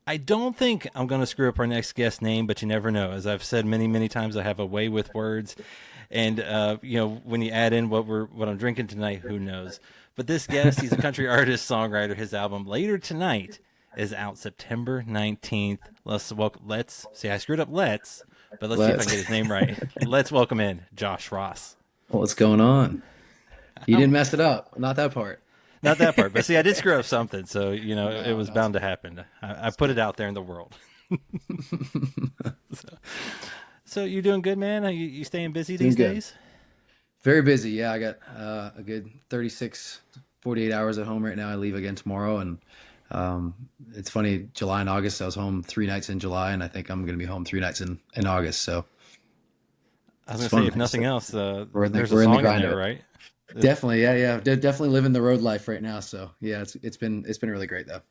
I don't think I'm going to screw up our next guest name, but you never know. As I've said many, many times, I have a way with words, and when you add in what I'm drinking tonight, who knows? But this guest, he's a country artist, songwriter. His album Later Tonight is out September 19th. Let's see. I screwed up. But let's see if I can get Let's his name right. Let's welcome in Josh Ross. What's going on? You Um, didn't mess it up. Not that part. Not that part, but see, I did screw up something, so it No, was no, it's bound to good. happen. I It's put it good. out there in the world. So you doing good, man? You staying busy Doing these good. days? Very busy. Yeah, I got a good 36, 48 hours at home right now. I leave again tomorrow. And um, it's funny, July and August, I was home 3 nights in July, and I think I'm going to be home 3 nights in August. So I was it's gonna say, fun. if nothing else, there's a We're in the song in grind of there, it. right? It- Definitely. Yeah, yeah. Definitely living the road life right now. So yeah, it's been really great though.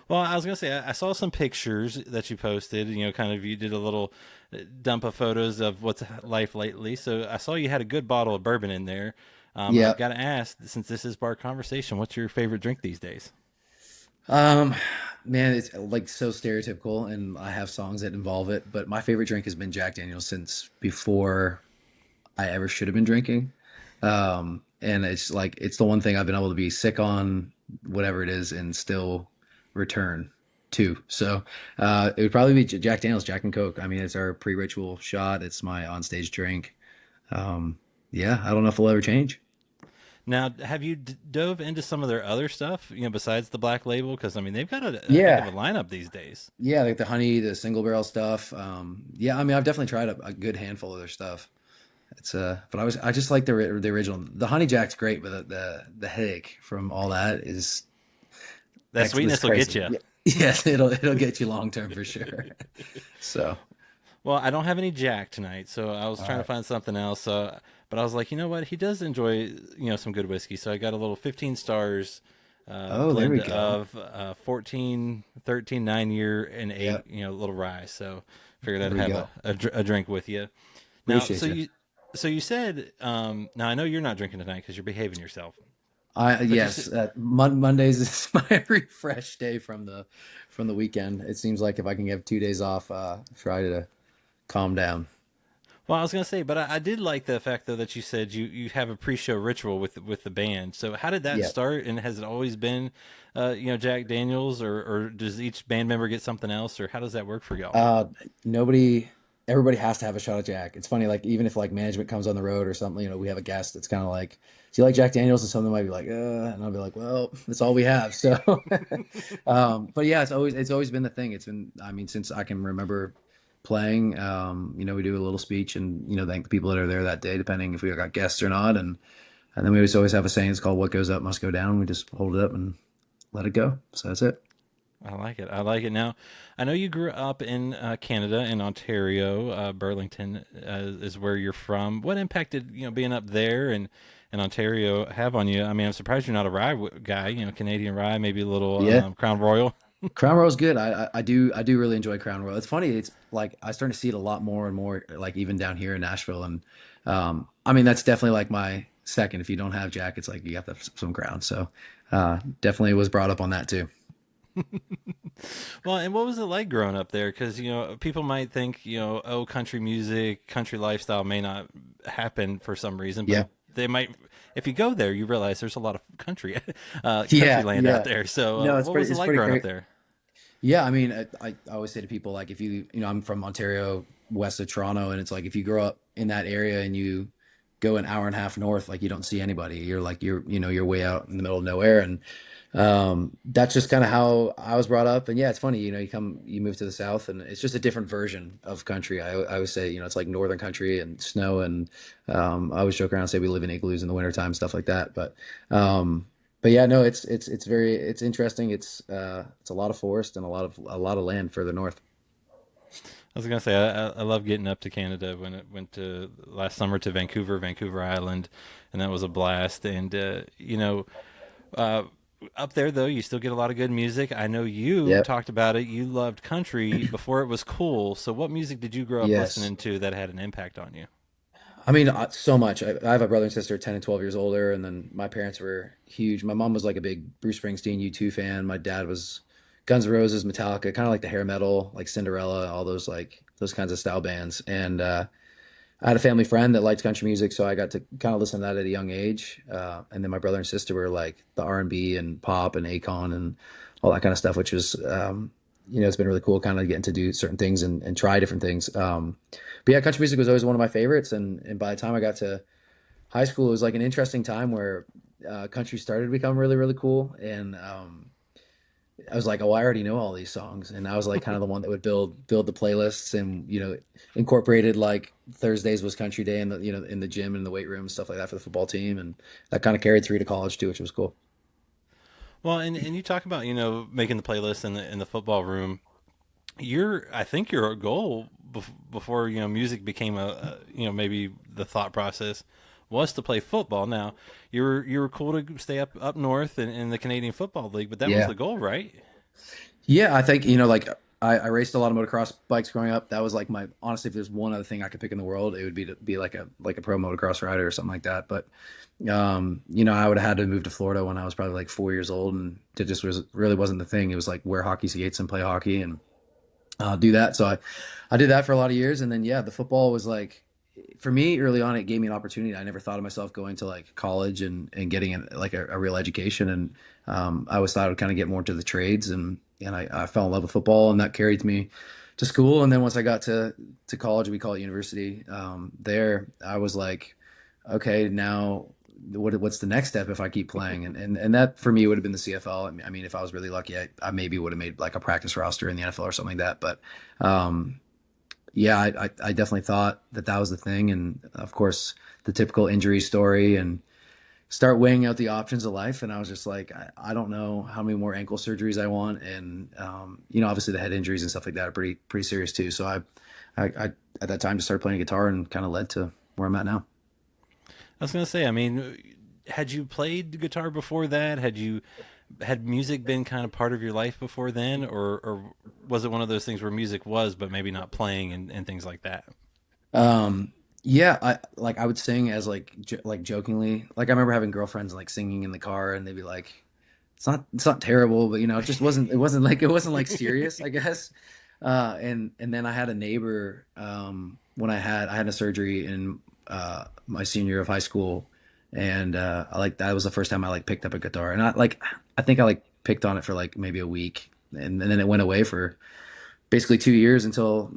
Well, I was gonna say, I saw some pictures that you posted. Kind of you did a little dump of photos of what's life lately. So I saw you had a good bottle of bourbon in there. I've Yeah. got to ask, since this is bar conversation, what's your favorite drink these days? Um, Man, it's like so stereotypical, and I have songs that involve it. But my favorite drink has been Jack Daniel's since before I ever should have been drinking. And it's like it's the one thing I've been able to be sick on, whatever it is, and still return to. So it would probably be Jack Daniel's, Jack and Coke. I mean, it's our pre-ritual shot. It's my on-stage drink. Um, yeah, I don't know if it'll ever change. Now, have you dove into some of their other stuff, besides the Black Label? Because I mean, they've got a heck of Yeah, a lineup these days. yeah, like the honey, the single barrel stuff. Yeah, I mean, I've definitely tried a good handful of their stuff. But I just like the original. The honey jack's great, but the headache from all that is That was sweetness will get crazy. you. Yeah, yes, it'll get you long term for sure. So, Well, I don't have any Jack tonight, so I was all trying to right. find something else. But I was like, you know what? He does enjoy, some good whiskey. So I got a little 15 stars Oh, there blend we go. of 14, 13, 9 year, and eight, Yep, little rye. So figured there I'd we have go. a drink with you. Now, Appreciate you. so you said, now I know you're not drinking tonight because you're behaving yourself. I But you said, Yes, Mondays is my refresh day from the weekend. It seems like if I can get 2 days off, try to calm down. well, I was gonna say, but I did like the fact though that you said you have a pre-show ritual with the band. So how did that Yeah. start, and has it always been, Jack Daniels, or does each band member get something else, or how does that work for y'all? Uh, Nobody, everybody has to have a shot of Jack. It's funny, like even if like management comes on the road or something, we have a guest that's kind of like, do you like Jack Daniels? And something might be like, and I'll be like, well, that's all we have. So, but yeah, it's always been the thing. It's been, I mean, since I can remember playing, we do a little speech and thank the people that are there that day, depending if we got guests or not, and then we always have a saying. It's called "What goes up must go down." We just hold it up and let it go. So that's it. I like it. I like it. Now, I know you grew up in Canada, in Ontario. Burlington is where you're from. What impact did being up there and in Ontario have on you? I mean, I'm surprised you're not a rye guy. Canadian rye, maybe a little Yeah. Crown Royal. Crown Royal's good. I do really enjoy Crown Royal. It's funny. It's like I starting to see it a lot more and more, like even down here in Nashville. And I mean that's definitely like my second. If you don't have Jack, it's like you have to have some Crown. So definitely was brought up on that too. Well, and what was it like growing up there? Because people might think oh, country music, country lifestyle may not happen for some reason, but Yeah, they might. If you go there, you realize there's a lot of country, country yeah, land out yeah. there. So, No, what was it it's like pretty growing up crazy. there? Yeah, I mean, I always say to people like if I'm from Ontario, west of Toronto, and it's like if you grow up in that area and you go an hour and a half north, like you don't see anybody. You're like you're way out in the middle of nowhere, and that's just kind of how I was brought up. And yeah, it's funny, you move to the south, and it's just a different version of country. I always say, it's like northern country and snow, and I always joke around and say we live in igloos in the wintertime, stuff like that. But yeah, no, it's interesting. It's a lot of forest and a lot of land further north. I was gonna say I love getting up to Canada when it went to last summer to Vancouver Island, and that was a blast. And uh, up there though, you still get a lot of good music. I know you Yep. talked about it. You loved country before it was cool. So what music did you grow up Yes. listening to that had an impact on you? I mean, so much. I have a brother and sister, 10 and 12 years older, and then my parents were huge. My mom was like a big Bruce Springsteen U2 fan. My dad was Guns N' Roses, Metallica, kind of like the hair metal, like Cinderella, all those like those kinds of style bands. And I had a family friend that liked country music, so I got to kind of listen to that at a young age. And then my brother and sister were like the R&B and pop and Akon and all that kind of stuff, which was, it's been really cool kind of getting to do certain things and try different things. But yeah, country music was always one of my favorites. And by the time I got to high school, it was like an interesting time where country started to become really, really cool. And I was like, oh, I already know all these songs, and I was like kind of the one that would build the playlists, and incorporated like Thursdays was country day in the in the gym and the weight room and stuff like that for the football team, and that kind of carried through to college too, which was cool. Well, and you talk about making the playlist in the football room. I think your goal before music became maybe the thought process was to play football. Now you were cool to stay up north in the Canadian Football League, but that was Yeah, the goal, right? yeah, I think like I raced a lot of motocross bikes growing up. That was like my honestly, if there's one other thing I could pick in the world, it would be to be like a pro motocross rider or something like that. But I would have had to move to Florida when I was probably like 4 years old, and it just was really wasn't the thing. It was like wear hockey skates and play hockey and do that. So I did that for a lot of years, and then yeah, the football was like for me early on. It gave me an opportunity. I never thought of myself going to like college and getting like a real education, and I always thought I would kind of get more into the trades, and I fell in love with football, and that carried me to school. And then once I got to college, we call it university. There, I was like, okay, now what's the next step if I keep playing? And that for me would have been the CFL. I mean, if I was really lucky, I maybe would have made like a practice roster in the NFL or something like that. But um, yeah, I definitely thought that was the thing. And of course, the typical injury story and start weighing out the options of life. And I was just like, I don't know how many more ankle surgeries I want. And, obviously the head injuries and stuff like that are pretty serious too. So I at that time just started playing guitar and kind of led to where I'm at now. I was gonna say, I mean, had you played guitar before that? Had music been kind of part of your life before then, or was it one of those things where music was, but maybe not playing and things like that? Yeah, I would sing as like like jokingly. Like I remember having girlfriends like singing in the car, and they'd be like, "It's not terrible, but it just wasn't like serious, I guess." And then I had a neighbor when I had a surgery in my senior year of high school, and I like that was the first time I like picked up a guitar, and I think I like picked on it for like maybe a week, and then it went away for basically 2 years until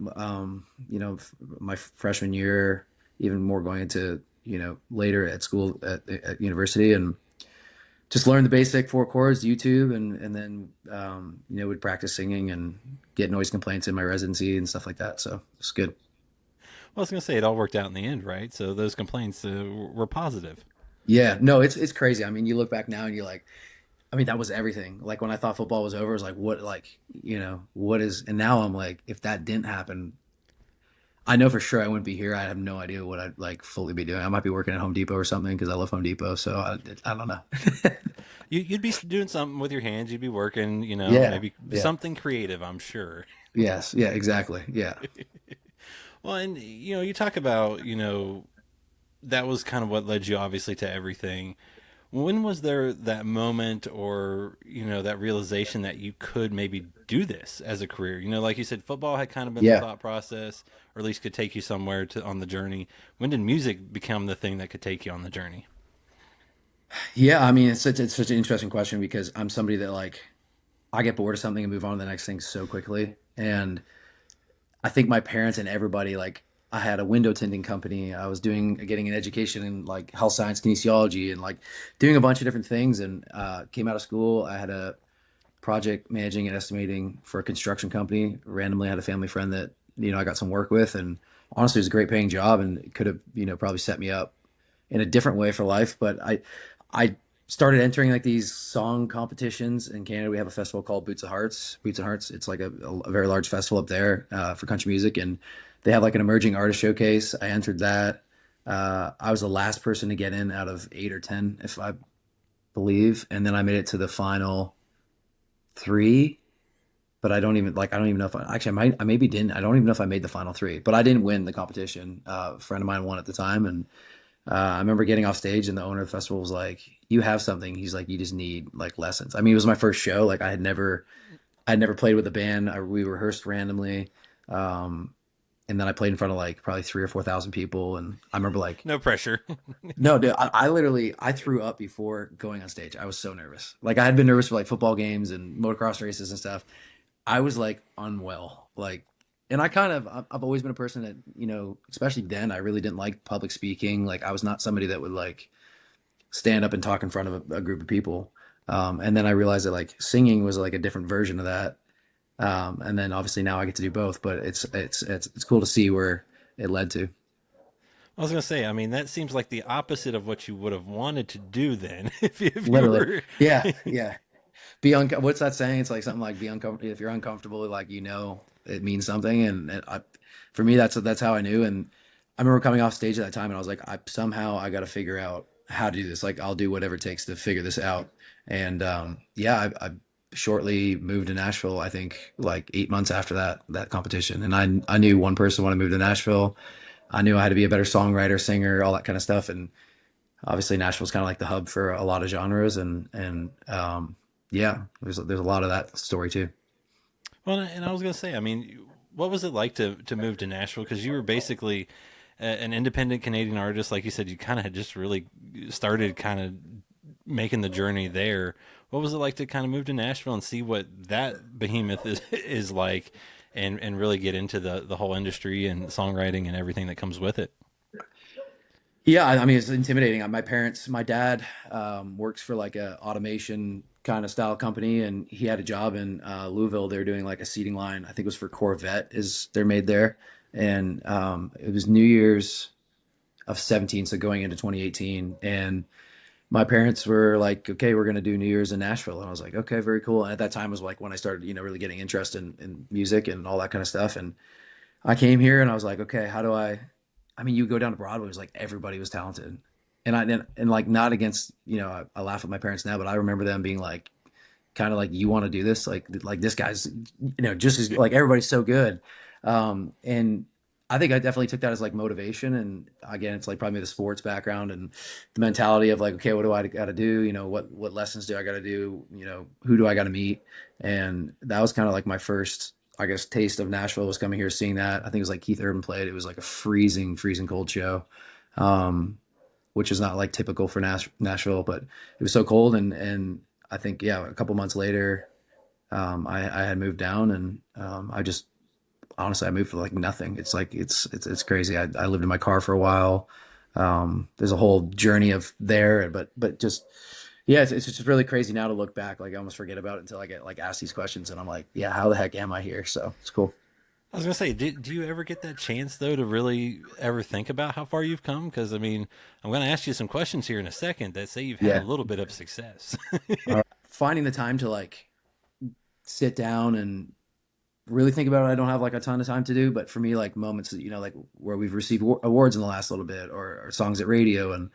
my freshman year, even more going into later at school at university, and just learn the basic four chords, YouTube, and then would practice singing and get noise complaints in my residency and stuff like that. So it's good. Well, I was gonna say it all worked out in the end, right? So those complaints were positive. Yeah, no, it's crazy. I mean, you look back now and you're like, I mean, that was everything. Like when I thought football was over, I was like, what, like, what is, and now I'm like, if that didn't happen, I know for sure I wouldn't be here. I have no idea what I'd like fully be doing. I might be working at Home Depot or something because I love Home Depot. So I don't know. You'd be doing something with your hands. You'd be working, Yeah. maybe Yeah. something creative. I'm sure. Yes. Yeah, exactly. Yeah. Well, and you talk about that was kind of what led you obviously to everything. When was there that moment or that realization that you could maybe do this as a career? Like you said, football had kind of been the Yeah. thought process, or at least could take you somewhere to on the journey. When did music become the thing that could take you on the journey? Yeah. I mean, it's such an interesting question because I'm somebody that like, I get bored of something and move on to the next thing so quickly. And I think my parents and everybody like I had a window tinting company. I was getting an education in like health science kinesiology and like doing a bunch of different things and came out of school. I had a project managing and estimating for a construction company. Randomly had a family friend that I got some work with, and honestly it was a great paying job and it could have probably set me up in a different way for life. But I started entering like these song competitions in Canada. We have a festival called Boots of Hearts. Boots of Hearts. It's like a very large festival up there for country music, and they have like an emerging artist showcase. I entered that. I was the last person to get in out of 8 or 10, if I believe, and then I made it to the final three. But I don't even know if I maybe didn't. I don't even know if I made the final three, but I didn't win the competition. A friend of mine won at the time, and I remember getting off stage and the owner of the festival was like, "You have something." He's like, "You just need like lessons." I mean, it was my first show. Like I I'd never played with a band. We rehearsed randomly. Um, and then I played in front of like probably 3 or 4 thousand people. And I remember like, No pressure. no, dude, I literally, I threw up before going on stage. I was so nervous. Like I had been nervous for like football games and motocross races and stuff. I was like unwell. Like, and I've always been a person that, especially then, I really didn't like public speaking. Like I was not somebody that would like stand up and talk in front of a group of people. And then I realized that like singing was like a different version of that. And then obviously now I get to do both, but it's cool to see where it led to. I was gonna say, I mean, that seems like the opposite of what you would have wanted to do then, if you Literally. were. Yeah. Yeah. What's that saying? It's like something like be uncomfortable. If you're uncomfortable, like, it means something. For me, that's how I knew. And I remember coming off stage at that time and I was like, I got to figure out how to do this. Like I'll do whatever it takes to figure this out. And, yeah, I shortly moved to Nashville, I think like 8 months after that competition. And I knew one person when I moved to Nashville. I knew I had to be a better songwriter, singer, all that kind of stuff. And obviously Nashville's kind of like the hub for a lot of genres. Yeah, there's a lot of that story too. Well, and I was gonna say, I mean, what was it like to move to Nashville? Because you were basically an independent Canadian artist, like you said, you kind of had just really started kind of making the journey there. What was it like to kind of move to Nashville and see what that behemoth is like, and really get into the whole industry and songwriting and everything that comes with it? Yeah, I mean it's intimidating. My dad works for like a automation kind of style company, and he had a job in Louisville. They were doing like a seating line. I think it was for Corvette. Is they're made there, and it was New Year's of 17, so going into 2018, and my parents were like, "Okay, we're gonna do New Year's in Nashville," and I was like, "Okay, very cool." And at that time was like when I started, really getting interested in music and all that kind of stuff, and I came here and I was like, okay, how do I mean, you go down to Broadway, it was like everybody was talented. And like not against, I laugh at my parents now, but I remember them being like, kind of like, you want to do this? Like this guy's, just as like everybody's so good. And I think I definitely took that as like motivation. And again, it's like probably the sports background and the mentality of like, okay, what do I got to do? What lessons do I got to do? Who do I got to meet? And that was kind of like my first, I guess, taste of Nashville was coming here, seeing that. I think it was like Keith Urban played. It was like a freezing, freezing cold show, um, which is not like typical for Nashville, but it was so cold. And I think, yeah, a couple months later, I had moved down and I just honestly I moved for like nothing. It's like it's crazy. I lived in my car for a while. There's a whole journey of there, but just yeah, it's just really crazy now to look back. Like I almost forget about it until I get like asked these questions, and I'm like, yeah, how the heck am I here? So it's cool. I was gonna say, do you ever get that chance though to really ever think about how far you've come? Because I mean, I'm gonna ask you some questions here in a second that say you've had a Yeah, little bit of success. finding the time to like sit down and really think about it. I don't have like a ton of time to do, but for me, like moments that, like where we've received awards in the last little bit or songs at radio. And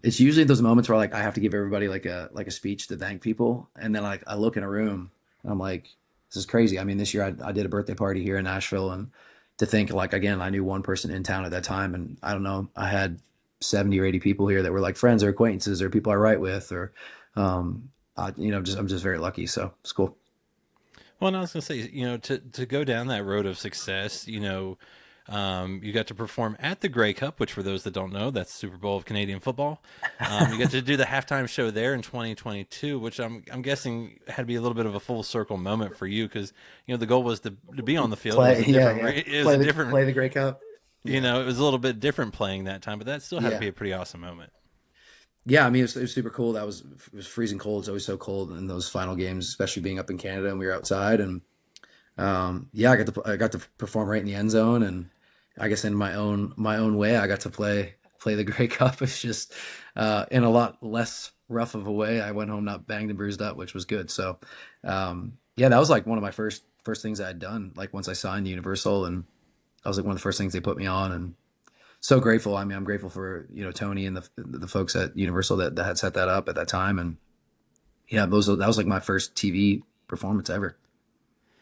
it's usually those moments where like I have to give everybody like a speech to thank people. And then like I look in a room and I'm like, this is crazy. I mean, this year I did a birthday party here in Nashville, and to think like, again, I knew one person in town at that time. And I don't know, I had 70 or 80 people here that were like friends or acquaintances or people I write with, or, I'm just very lucky. So it's cool. Well, and I was gonna say, to go down that road of success, you got to perform at the Grey Cup, which for those that don't know, that's Super Bowl of Canadian football. You got to do the halftime show there in 2022, which I'm guessing had to be a little bit of a full circle moment for you because the goal was to be on the field. It was Play, a yeah, different, yeah. it was a different, Play the Grey Cup. Yeah, it was a little bit different playing that time, but that still had to yeah, be a pretty awesome moment. yeah. I mean, it was super cool. It was freezing cold. It's always so cold in those final games, especially being up in Canada and we were outside. And yeah, I got to perform right in the end zone, and I guess in my own way, I got to play the Grey Cup. It's just in a lot less rough of a way. I went home not banged and bruised up, which was good. So yeah, that was like one of my first things I had done. Like once I signed Universal, and that was like one of the first things they put me on, and so grateful. I mean, I'm grateful for Tony and the folks at Universal that had set that up at that time, and yeah, that was like my first TV performance ever.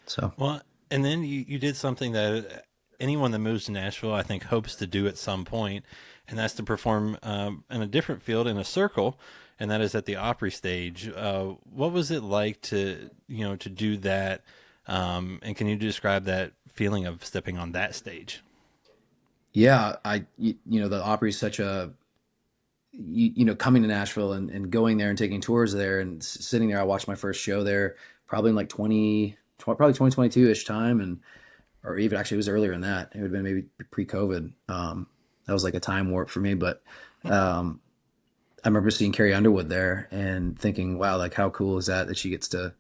So Well, and then you did something that anyone that moves to Nashville, I think, hopes to do at some point, and that's to perform in a different field in a circle. and that is at the Opry stage. What was it like to to do that? And can you describe that feeling of stepping on that stage? Yeah, the Opry is such a, coming to Nashville and going there and taking tours there and sitting there. I watched my first show there probably in like probably 2022-ish time. And, or even actually it was earlier than that. It would have been maybe pre-COVID. That was like a time warp for me. But um, I remember seeing Carrie Underwood there and thinking, wow, like how cool is that she gets to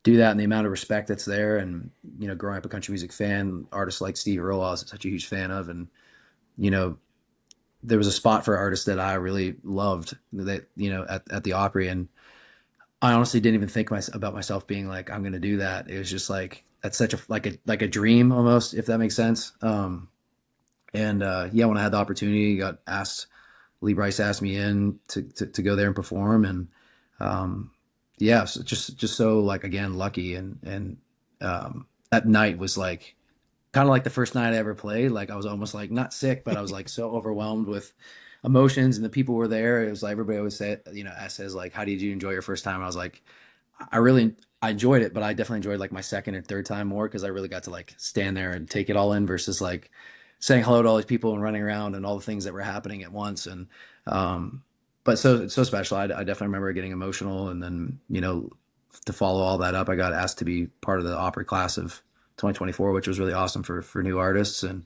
do that, and the amount of respect that's there. And, growing up a country music fan, artists like Steve Earle, I was such a huge fan of. And, you know, there was a spot for artists that I really loved that, at the Opry. And I honestly didn't even think about myself being like, I'm going to do that. It was just like, that's such a, like a dream almost, if that makes sense. And yeah, when I had the opportunity, Lee Brice asked me in to go there and perform. And yeah, so just so like, again, lucky. And that night was like, kind of like the first night I ever played. Like I was almost like not sick, but I was like so overwhelmed with emotions, and the people were there. It was like everybody always say, says like, "How did you enjoy your first time?" And I was like, I enjoyed it, but I definitely enjoyed like my second and third time more because I really got to like stand there and take it all in versus like saying hello to all these people and running around and all the things that were happening at once. And but so special. I definitely remember getting emotional, and then to follow all that up, I got asked to be part of the Opry class of 2024, which was really awesome for new artists. And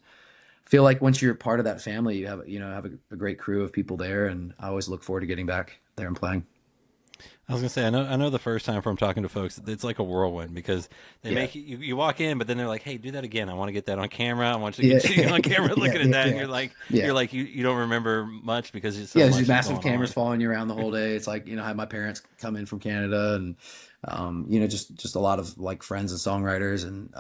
feel like once you're part of that family, you have a great crew of people there, and I always look forward to getting back there and playing. I was gonna say, I know the first time from talking to folks, it's like a whirlwind because they Yeah, make you walk in, but then they're like, "Hey, do that again. I want to get that on camera. I want you to yeah, get you on camera yeah, looking at yeah, that." And yeah, you're yeah. like you don't remember much because it's Yeah, so there's these much is massive going cameras on. following you around the whole day. It's like, I had my parents come in from Canada, and just a lot of like friends and songwriters. And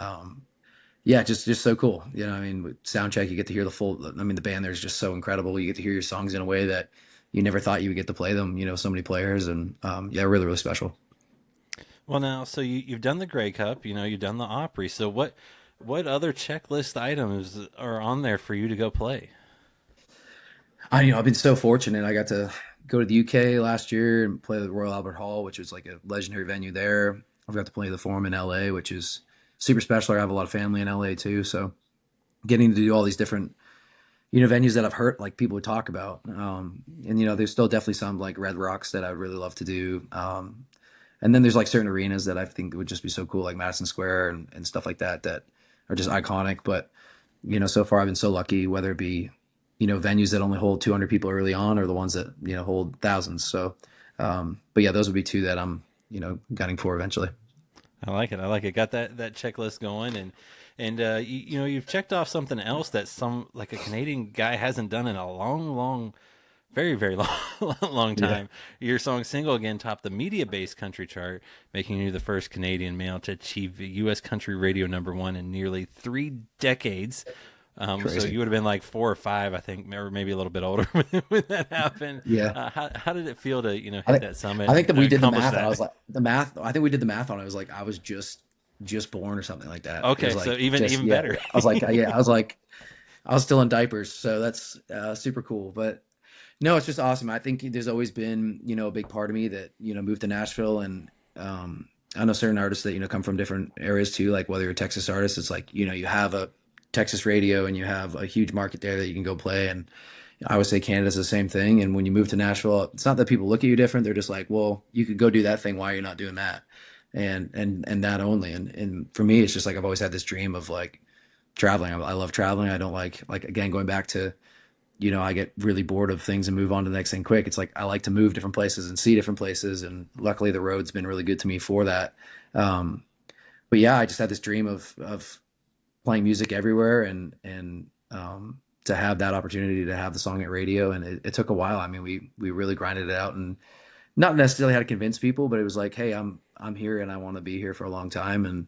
yeah, just so cool. I mean, with sound check, you get to hear the full. I mean, the band there is just so incredible. You get to hear your songs in a way that you never thought you would get to play them. So many players. And yeah, really, really special. Well, now, so you've done the Grey Cup, you've done the Opry. So what other checklist items are on there for you to go play? I've been so fortunate. I got to go to the UK last year and play the Royal Albert Hall, which was like a legendary venue there. I've got to play the Forum in LA, which is super special. I have a lot of family in LA too, so getting to do all these different venues that I've heard like people would talk about. And there's still definitely some like Red Rocks that I would really love to do. And then there's like certain arenas that I think would just be so cool, like Madison Square and stuff like that that are just iconic. But so far I've been so lucky, whether it be venues that only hold 200 people early on, or the ones that hold thousands. So, but yeah, those would be two that I'm gunning for eventually. I like it. I like it. Got that checklist going, and you've checked off something else that some like a Canadian guy hasn't done in a long, very very long long Yeah, time. Your song "Single Again" topped the media-based country chart, making you the first Canadian male to achieve U.S. country radio #1 in nearly 3 decades. So crazy. you would have been like 4 or 5, I think, or maybe a little bit older when that happened. Yeah. How did it feel to I hit think that summit I think and that we did the accomplish math, and I that? was like, the math. I think we did the math on it. It was like I was just born or something like that. It was Okay, so like even yeah. better. I was like yeah. I was still in diapers, so that's super cool. But no, it's just awesome. I think there's always been a big part of me that moved to Nashville. And I know certain artists that come from different areas too. Like whether you're a Texas artist, it's like you have a Texas radio and you have a huge market there that you can go play. And I would say Canada's the same thing. And when you move to Nashville, it's not that people look at you different. They're just like, well, you could go do that thing. Why are you not doing that? And that only. And for me, it's just like I've always had this dream of like traveling. I love traveling. I don't like again going back to I get really bored of things and move on to the next thing quick. It's like I like to move different places and see different places. And luckily, the road's been really good to me for that. Um, but yeah, I just had this dream of playing music everywhere, and to have that opportunity to have the song at radio. And it took a while. I mean, we really grinded it out, and not necessarily how to convince people, but it was like, hey, I'm here and I want to be here for a long time, and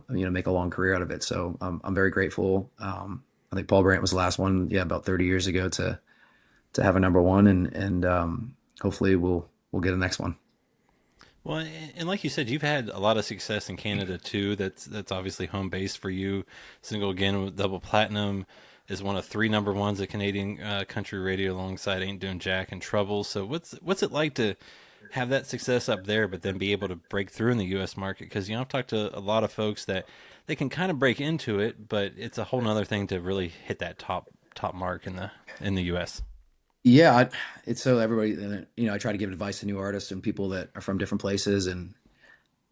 make a long career out of it. So I'm very grateful. I think Paul Brandt was the last one, yeah, about 30 years ago to have a #1, and hopefully we'll get a next one. Well, and like you said, you've had a lot of success in Canada too. That's obviously home base for you. Single Again with double platinum is one of three number ones at Canadian country radio alongside Ain't Doing Jack and Trouble. So what's it like to have that success up there, but then be able to break through in the U.S. market? Because I've talked to a lot of folks that they can kind of break into it, but it's a whole nother thing to really hit that top mark in the U.S. Yeah, it's so everybody, I try to give advice to new artists and people that are from different places. And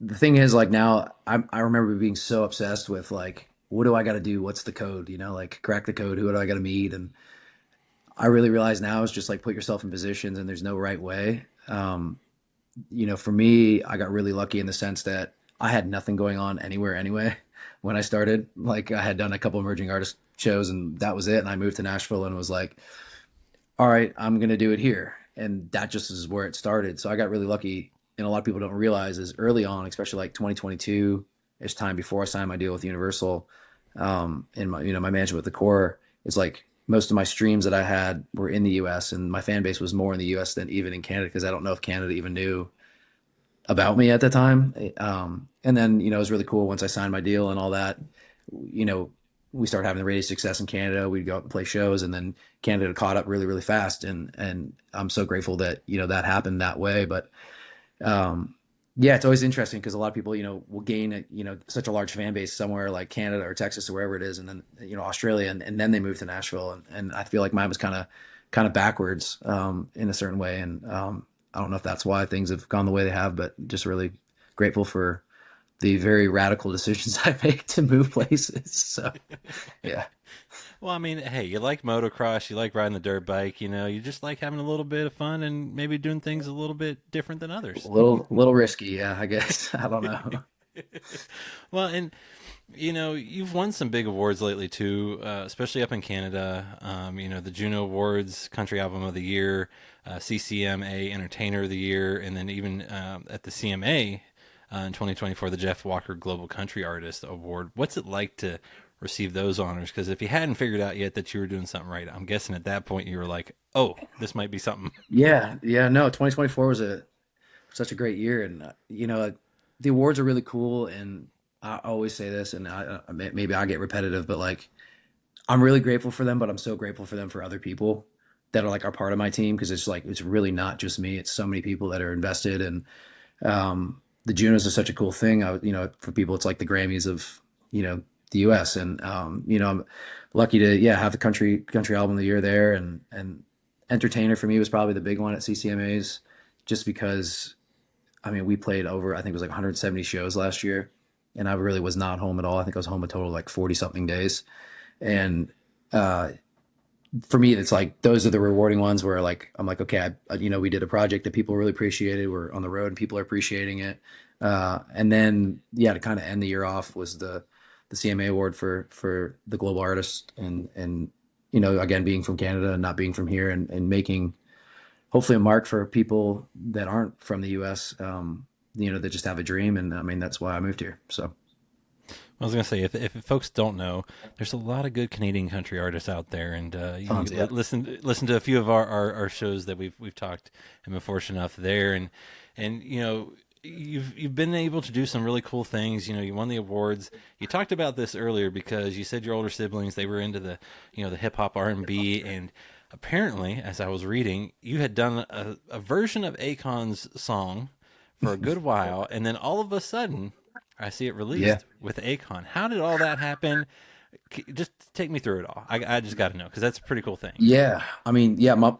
the thing is, like now, I remember being so obsessed with like, what do I got to do? What's the code? Like crack the code. Who do I got to meet? And I really realize now is just like put yourself in positions, and there's no right way. For me, I got really lucky in the sense that I had nothing going on anywhere anyway when I started. Like I had done a couple emerging artist shows, and that was it. And I moved to Nashville and was like, all right, I'm going to do it here. And that just is where it started. So I got really lucky. And a lot of people don't realize is early on, especially like 2022 ish time before I signed my deal with Universal, and my management with the core, is like most of my streams that I had were in the US, and my fan base was more in the US than even in Canada. Cause I don't know if Canada even knew about me at the time. And then, it was really cool once I signed my deal and all that, you know, we started having the radio success in Canada. We'd go out and play shows, and then Canada caught up really, really fast. And I'm so grateful that, that happened that way. But, yeah, it's always interesting because a lot of people, will gain such a large fan base somewhere like Canada or Texas or wherever it is. And then, Australia, and then they move to Nashville. And I feel like mine was kind of backwards, in a certain way. And, I don't know if that's why things have gone the way they have, but just really grateful for the very radical decisions I make to move places. So, yeah, Well, I mean, hey, you like motocross, you like riding the dirt bike, you just like having a little bit of fun and maybe doing things a little bit different than a others. little risky. Yeah, I guess. I don't know. Well, and you've won some big awards lately too, especially up in Canada. The Juno Awards, Country Album of the Year, CCMA Entertainer of the Year, and then even at the CMA in 2024, the Jeff Walker Global Country Artist Award. What's it like to receive those honors? Because if you hadn't figured out yet that you were doing something right, I'm guessing at that point you were like, "Oh, this might be something." Yeah, yeah, no, 2024 was such a great year. And the awards are really cool. And I always say this, and maybe I get repetitive, but like I'm really grateful for them, but I'm so grateful for them for other people that are like are part of my team, because it's like it's really not just me. It's so many people that are invested. And the Junos are such a cool thing. For people, it's like the Grammys of the U.S. And I'm lucky to have the country album of the year there. And Entertainer for me was probably the big one at CCMA's, just because I mean we played over, I think it was like 170 shows last year, and I really was not home at all. I think I was home a total of like 40 something days. And uh, for me, it's like those are the rewarding ones where like I'm like, okay, we did a project that people really appreciated. We're on the road and people are appreciating it. And then to kind of end the year off was the CMA award for the global artist. And again, being from Canada and not being from here, and making hopefully a mark for people that aren't from the US, that just have a dream. And I mean that's why I moved here. So I was gonna say, if folks don't know, there's a lot of good Canadian country artists out there, and you tons, can yeah. listen to a few of our shows that we've talked and been fortunate enough there, and you've been able to do some really cool things. You won the awards. You talked about this earlier because you said your older siblings, they were into the hip hop R&B, and apparently, as I was reading, you had done a version of Akon's song for a good while, and then all of a sudden, I see it Yeah. released with Akon. How did all that happen? Just take me through it all. I just got to know because that's a pretty cool thing. Yeah, I mean, yeah, my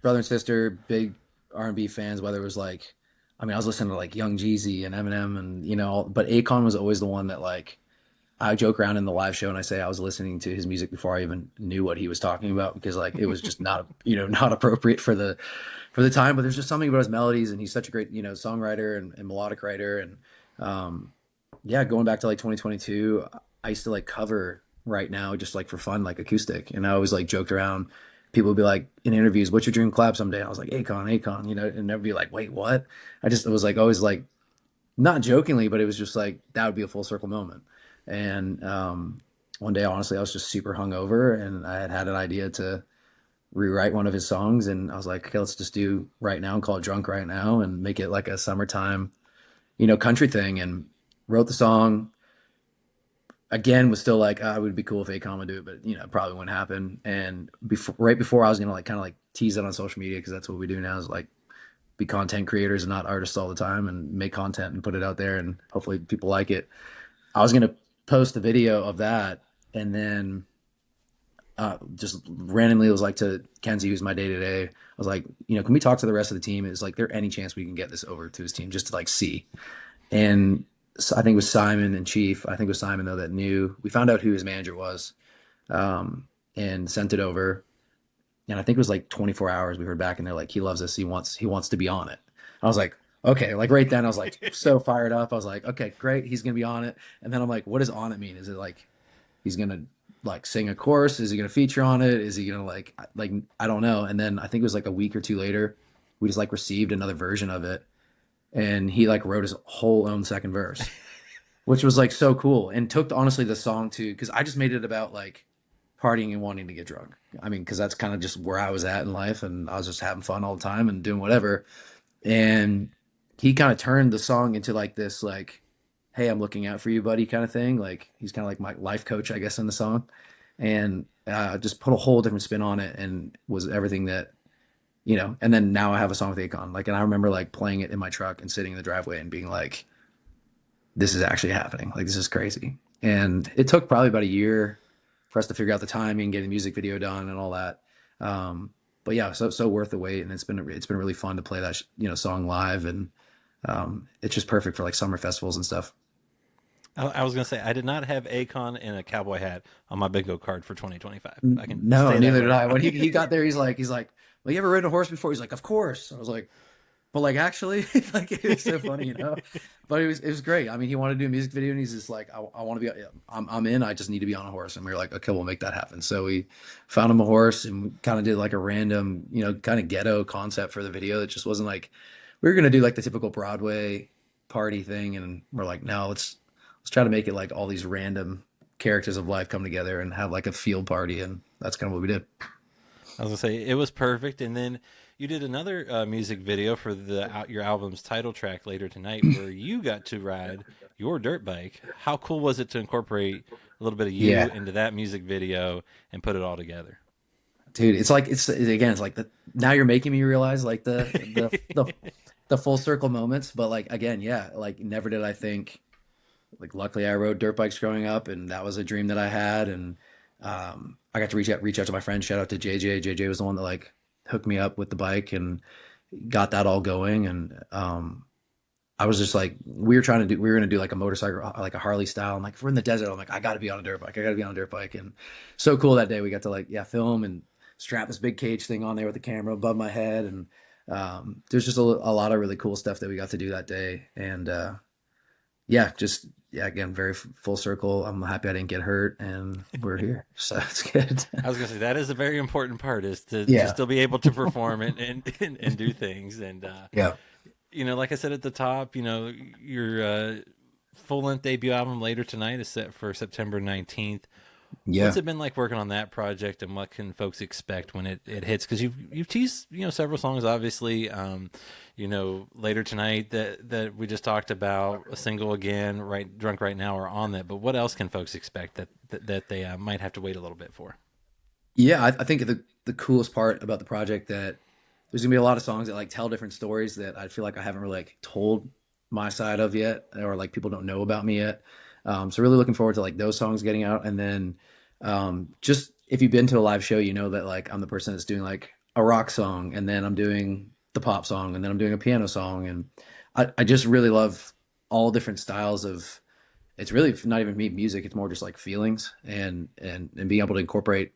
brother and sister, big R&B fans. Whether it was like, I mean, I was listening to like Young Jeezy and Eminem, and but Akon was always the one that like I joke around in the live show and I say I was listening to his music before I even knew what he was talking about, because like it was just not not appropriate for the time. But there's just something about his melodies, and he's such a great songwriter and melodic writer. And yeah, going back to like 2022, I used to like cover right now just like for fun, like acoustic. And I always like joked around. People would be like in interviews, "What's your dream collab someday?" I was like, Akon, Akon, and they'd be like, "Wait, what?" I just it was like always like not jokingly, but it was just like that would be a full circle moment. And one day, honestly, I was just super hungover, and I had an idea to rewrite one of his songs, and I was like, okay, let's just do Right Now and call it Drunk Right Now and make it like a summertime, country thing. And wrote the song, again was still like, it would be cool if Akon would do it, but you know, it probably wouldn't happen. And right before I was gonna like kind of like tease it on social media because that's what we do now is like be content creators and not artists all the time and make content and put it out there and hopefully people like it. I was gonna post the video of that and then just randomly was like to Kenzie, who's my day to day. I was like, you know, can we talk to the rest of the team? Is like there any chance we can get this over to his team just to like see? And so I think it was Simon and Chief. I think it was Simon though that knew. We found out who his manager was, and sent it over. And I think it was like 24 hours. We heard back, and they're like, he loves us. He wants to be on it. I was like, okay. Like right then, I was like so fired up. I was like, okay, great. He's gonna be on it. And then I'm like, what does on it mean? Is it like he's gonna like sing a chorus? Is he gonna feature on it? Is he gonna like I don't know. And then I think it was like a week or two later, we just like received another version of it, and he like wrote his whole own second verse, which was like so cool and took honestly the song to because I just made it about like partying and wanting to get drunk. I mean, because that's kind of just where I was at in life, and I was just having fun all the time and doing whatever. And he kind of turned the song into like this, like, "Hey, I'm looking out for you, buddy," kind of thing. Like he's kind of like my life coach, I guess, in the song, and just put a whole different spin on it, and was everything that you know. And then now I have a song with Akon, like, and I remember like playing it in my truck and sitting in the driveway and being like, "This is actually happening. Like this is crazy." And it took probably about a year for us to figure out the timing, getting the music video done, and all that. But yeah, so worth the wait, and it's been really fun to play that song live, and it's just perfect for like summer festivals and stuff. I was gonna say I did not have Akon in a cowboy hat on my bingo card for 2025. I can No, say that neither did right I. When he now. got there, he's like, well, you ever ridden a horse before? He's like, of course. I was like, but like actually, like it was so funny, you know. But it was great. I mean, he wanted to do a music video, and he's just like, I want to be, I'm in. I just need to be on a horse, and we were like, okay, we'll make that happen. So we found him a horse, and we kind of did like a random, kind of ghetto concept for the video. That just wasn't like we were gonna do like the typical Broadway party thing, and we're like, no, let's try to make it like all these random characters of life come together and have like a field party, and that's kind of what we did. I was gonna say it was perfect, and then you did another music video for your album's title track later tonight, where you got to ride your dirt bike. How cool was it to incorporate a little bit of you Yeah, into that music video and put it all together? dude, it's like it's like the now you're making me realize like the full circle moments. But like again, yeah, like never did I think like luckily I rode dirt bikes growing up, and that was a dream that I had. And I got to reach out to my friend. Shout out to JJ. JJ was the one that like hooked me up with the bike and got that all going. And I was just like, we were gonna do like a motorcycle, like a Harley style. I'm like, if we're in the desert, I'm like, I gotta be on a dirt bike. I gotta be on a dirt bike. And so cool that day. We got to like, yeah, film and strap this big cage thing on there with the camera above my head. And there's just a lot of really cool stuff that we got to do that day. And yeah, just yeah, again, very full circle. I'm happy I didn't get hurt, and we're here, so it's good. I was gonna say that is a very important part is to Yeah, still be able to perform and do things. And yeah, like I said at the top, your full length debut album later tonight is set for September 19th. What's yeah. it been like working on that project, and what can folks expect when it hits? Because you've teased several songs, obviously. Later tonight that we just talked about, a single again, right, drunk right now, are on that. But what else can folks expect that they might have to wait a little bit for? Yeah, I think the coolest part about the project that there's gonna be a lot of songs that like tell different stories that I feel like I haven't really like told my side of yet, or like people don't know about me yet. So really looking forward to like those songs getting out, and then just if you've been to a live show, you know that like I'm the person that's doing like a rock song, and then I'm doing the pop song, and then I'm doing a piano song, and I just really love all different styles of. It's really not even me music; it's more just like feelings, and being able to incorporate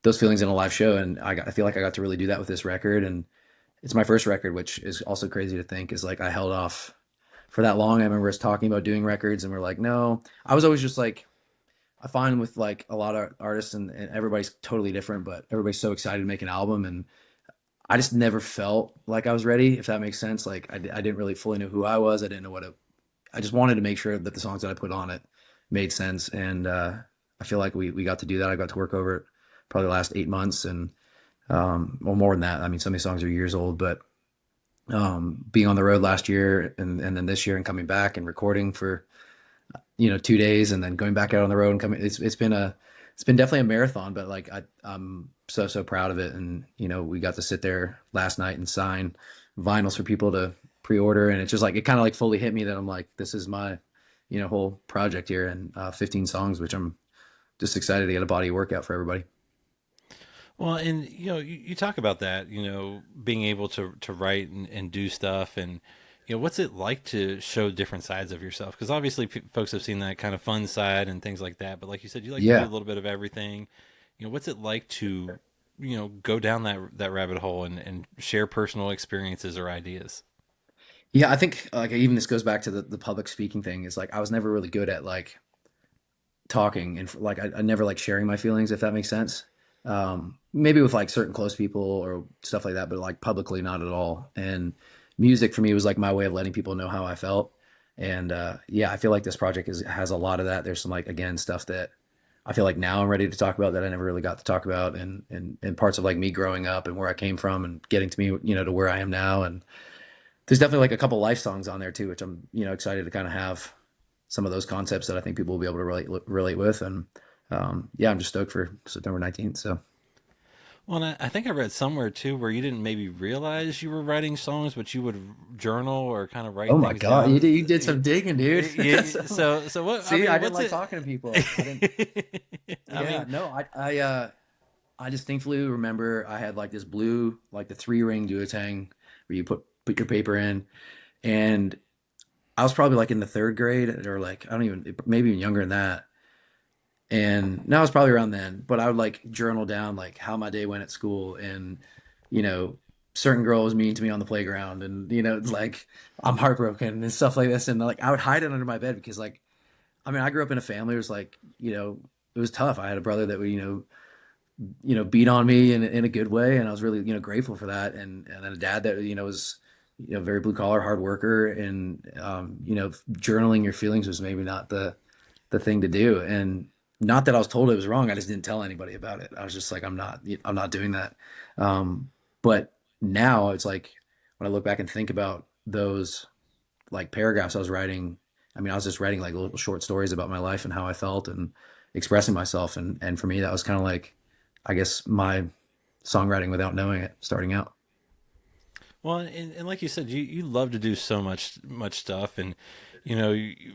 those feelings in a live show. And I feel like I got to really do that with this record, and it's my first record, which is also crazy to think is like I held off for that long. I remember us talking about doing records, and we're like, no. I was always just like, I find with like a lot of artists, and everybody's totally different, but everybody's so excited to make an album, and I just never felt like I was ready, if that makes sense. Like I didn't really fully know who I was. I didn't know I just wanted to make sure that the songs that I put on it made sense, and I feel like we got to do that. I got to work over it probably the last 8 months, and well, more than that. I mean, some of these songs are years old, but being on the road last year, and then this year, and coming back and recording for 2 days and then going back out on the road and coming. It's been definitely a marathon, but like I'm so proud of it. And we got to sit there last night and sign vinyls for people to pre-order, and it's just like it kind of like fully hit me that I'm like, this is my whole project here, and 15 songs, which I'm just excited to get a body of work out for everybody. Well, and you talk about that, being able to write and do stuff, and what's it like to show different sides of yourself? Because obviously, folks have seen that kind of fun side and things like that. But like you said, you like to do a Yeah. little bit of everything. What's it like to go down that rabbit hole and share personal experiences or ideas? Yeah, I think like even this goes back to the public speaking thing. Is like I was never really good at like talking, and like I never like sharing my feelings, if that makes sense. Maybe with like certain close people or stuff like that, but like publicly not at all. And music for me was like my way of letting people know how I felt. And yeah, I feel like this project has a lot of that. There's some like again stuff that I feel like now I'm ready to talk about that I never really got to talk about, and parts of like me growing up and where I came from and getting to me, to where I am now. And there's definitely like a couple life songs on there too, which I'm, excited to kind of have some of those concepts that I think people will be able to relate with. And yeah, I'm just stoked for September 19th. So Well, and I think I read somewhere too where you didn't maybe realize you were writing songs, but you would journal or kind of oh write my things God, you down. did, you did some digging, dude. So, So what? I see, mean, I didn't what's like it? talking to people. I didn't. I Yeah, mean, no, I distinctly remember I had like this blue, like the three ring duotang where you put your paper in, and I was probably like in the third grade, or like I don't even, maybe even younger than that. And now it's probably around then, but I would like journal down like how my day went at school, and you know, certain girl was mean to me on the playground, and like I'm heartbroken and stuff like this, and like I would hide it under my bed because like I mean I grew up in a family. It was like it was tough. I had a brother that would beat on me in a good way, and I was really grateful for that, and then a dad that was very blue collar, hard worker, and journaling your feelings was maybe not the thing to do. And not that I was told it was wrong. I just didn't tell anybody about it. I was just like, I'm not doing that. But now it's like when I look back and think about those like paragraphs I was writing, I mean, I was just writing like little short stories about my life and how I felt and expressing myself. And for me, that was kind of like, I guess, my songwriting without knowing it starting out. well, and like you said, you love to do so much stuff, and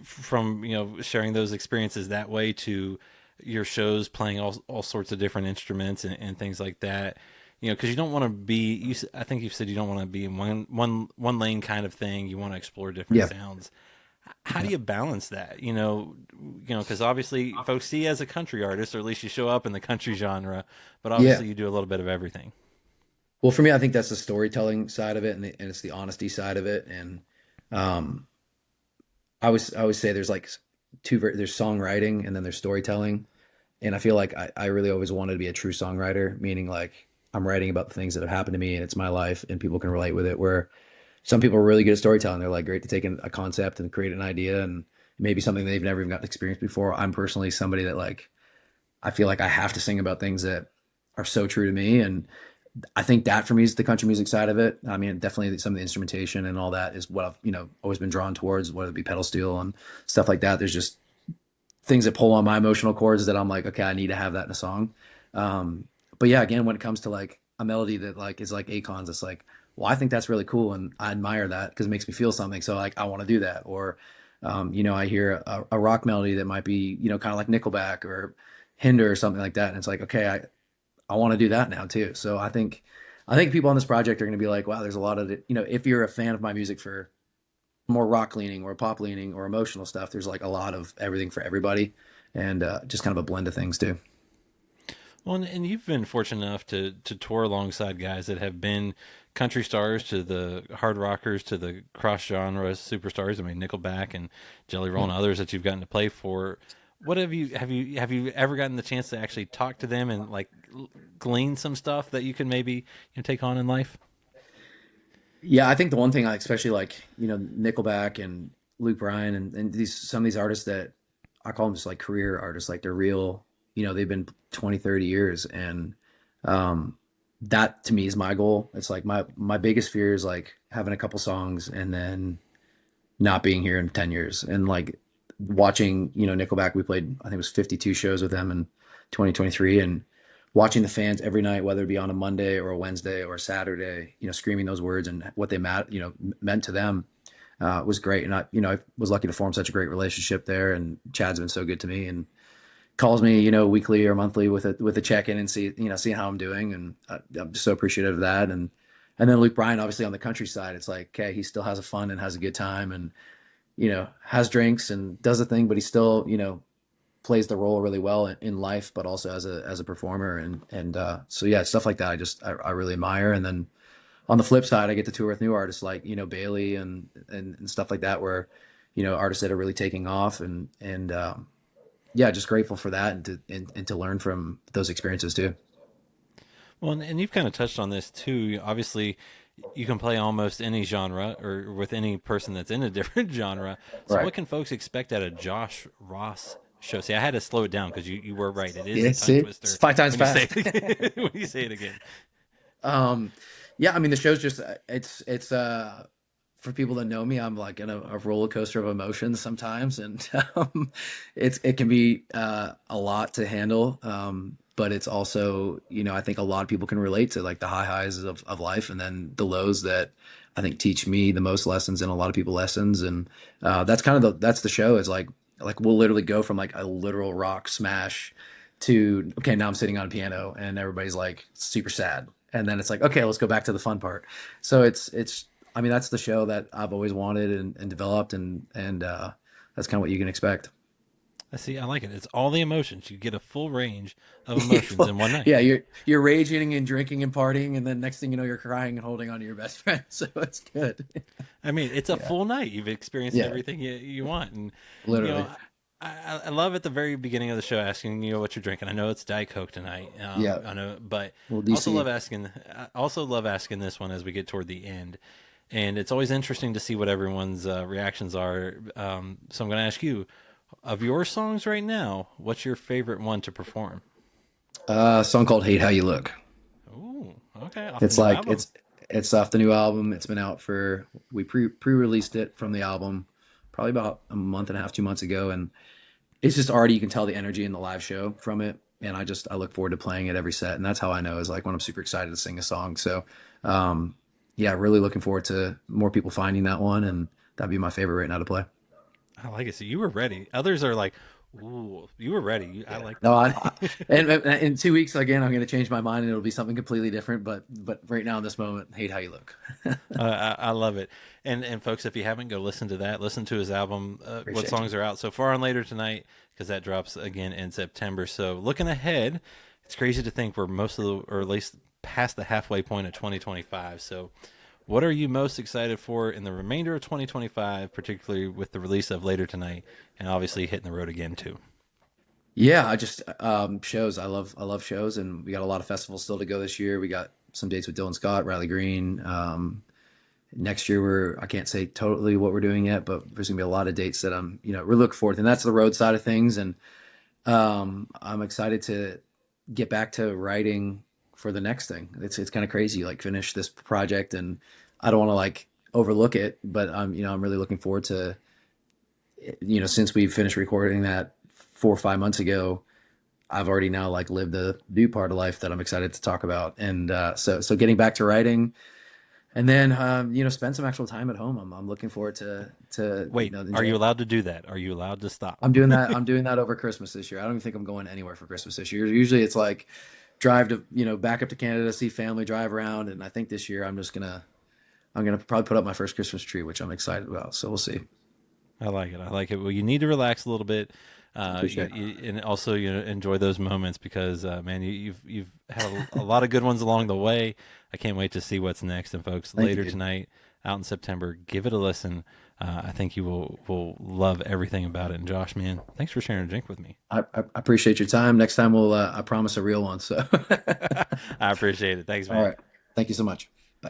from sharing those experiences that way to your shows playing all sorts of different instruments and things like that. Because you don't want to be. I think you've said you don't want to be in one lane kind of thing. You want to explore different Yeah. sounds. How do Yeah. you balance that? Because obviously folks see you as a country artist, or at least you show up in the country genre, but Yeah. obviously you do a little bit of everything. Well, for me, I think that's the storytelling side of it, and it's the honesty side of it. And um, I always say there's like there's songwriting and then there's storytelling. And I feel like I really always wanted to be a true songwriter, meaning like I'm writing about the things that have happened to me and it's my life and people can relate with it. Where some people are really good at storytelling. They're like great to take in a concept and create an idea and maybe something they've never even gotten experience before. I'm personally somebody that like I feel like I have to sing about things that are so true to me. And I think that for me is the country music side of it. I mean, definitely some of the instrumentation and all that is what I've, always been drawn towards, whether it be pedal steel and stuff like that. There's just things that pull on my emotional chords that I'm like, okay, I need to have that in a song. Um, but yeah, again, when it comes to like a melody that like is like Akon's, it's like, well, I think that's really cool and I admire that because it makes me feel something. So like, I want to do that. Or, I hear a rock melody that might be, kind of like Nickelback or Hinder or something like that, and it's like, okay, I want to do that now too. So I think people on this project are going to be like, wow, there's a lot of if you're a fan of my music for more rock leaning or pop leaning or emotional stuff, there's like a lot of everything for everybody, and just kind of a blend of things too. Well, and you've been fortunate enough to tour alongside guys that have been country stars to the hard rockers to the cross genre superstars. I mean, Nickelback and Jelly Roll Yeah. and others that you've gotten to play for. What have you ever gotten the chance to actually talk to them and like glean some stuff that you can maybe take on in life? Yeah, I think the one thing I especially like, Nickelback and Luke Bryan and these some of these artists that I call them just like career artists, like they're real, they've been 20, 30 years. And um that to me is my goal. It's like my biggest fear is like having a couple songs and then not being here in 10 years. And like watching, Nickelback, we played, I think it was 52 shows with them in 2023, and watching the fans every night, whether it be on a Monday or a Wednesday or a Saturday, screaming those words and what they meant to them, was great. And I was lucky to form such a great relationship there. And Chad's been so good to me and calls me, weekly or monthly with a check in and seeing how I'm doing. And I'm just so appreciative of that. And then Luke Bryan, obviously on the country side, it's like, okay, he still has a fun and has a good time and, has drinks and does the thing, but he still, plays the role really well in life, but also as a performer. And so, yeah, stuff like that. I really admire. And then on the flip side, I get to tour with new artists like, Bailey and stuff like that, where, artists that are really taking off and yeah, just grateful for that and to learn from those experiences too. Well, and you've kind of touched on this too. Obviously, you can play almost any genre or with any person that's in a different genre. So, Right. what can folks expect at a Josh Ross show? See, I had to slow it down because you were right. It is Yeah, a tongue see, it's twister five times when you say fast. it, when you say it again. Um, yeah, I mean, the show's just it's for people that know me, I'm like in a roller coaster of emotions sometimes, and it can be a lot to handle. But it's also, I think a lot of people can relate to like the high highs of life, and then the lows that I think teach me the most lessons, and a lot of people lessons. And that's kind of that's the show. Is like we'll literally go from like a literal rock smash to, okay, now I'm sitting on a piano and everybody's like super sad, and then it's like, okay, let's go back to the fun part. So it's I mean, that's the show that I've always wanted and developed, and that's kind of what you can expect. I see. I like it. It's all the emotions. You get a full range of emotions in one night. Yeah, you're raging and drinking and partying, and then next thing you know, you're crying and holding on to your best friend. So it's good. I mean, it's a Yeah, full night. You've experienced yeah, everything you want, and you literally. know, I love at the very beginning of the show asking you what you're drinking. I know it's Diet Coke tonight. Yeah. I know, but Well, I also DC. love asking. I also love asking this one as we get toward the end, and it's always interesting to see what everyone's reactions are. So I'm going to ask you, of your songs right now, what's your favorite one to perform? A song called "Hate How You Look." Ooh, okay, off the It's new like album. it's off the new album. It's been out for we pre-released it from the album probably about a month and a half, 2 months ago, and it's just already, you can tell the energy in the live show from it. And I look forward to playing it every set, and that's how I know, is like when I'm super excited to sing a song. So um, yeah, really looking forward to more people finding that one, and that'd be my favorite right now to play. I like it. So you were ready. Others are like, "Ooh, you were ready." I Yeah. like No, that. and in 2 weeks again, I'm going to change my mind and it'll be something completely different. But right now in this moment, hate how you look. I love it. And folks, if you haven't, go listen to that. Listen to his album. What Appreciate you. songs are out so far on later tonight? Because that drops again in September. So looking ahead, it's crazy to think we're most of the, or at least past the halfway point of 2025. So, what are you most excited for in the remainder of 2025, particularly with the release of later tonight, and obviously hitting the road again too? Yeah, I just shows. I love shows, and we got a lot of festivals still to go this year. We got some dates with Dylan Scott, Riley Green. Next year, I can't say totally what we're doing yet, but there's gonna be a lot of dates that we're looking forward to, and that's the road side of things. And I'm excited to get back to writing for the next thing. It's kind of crazy, like finish this project, and I don't want to like overlook it, but I'm really looking forward to, since we finished recording that 4 or 5 months ago, I've already now like lived the new part of life that I'm excited to talk about. And so getting back to writing, and then spend some actual time at home. I'm looking forward to Wait, are enjoy. you allowed to do that? Are you allowed to stop? I'm doing that. I'm doing that over Christmas this year. I don't even think I'm going anywhere for Christmas this year. Usually it's like drive to, back up to Canada, see family, drive around. And I think this year I'm gonna probably put up my first Christmas tree, which I'm excited about. So we'll see. I like it. I like it. Well, you need to relax a little bit, Appreciate it. and also enjoy those moments because man, you've had a lot of good ones along the way. I can't wait to see what's next. And folks, Thank you, later dude. tonight, out in September, give it a listen. I think you will love everything about it. And Josh, man, thanks for sharing a drink with me. I appreciate your time. Next time I promise a real one. So I appreciate it. Thanks, all man. right. Thank you so much.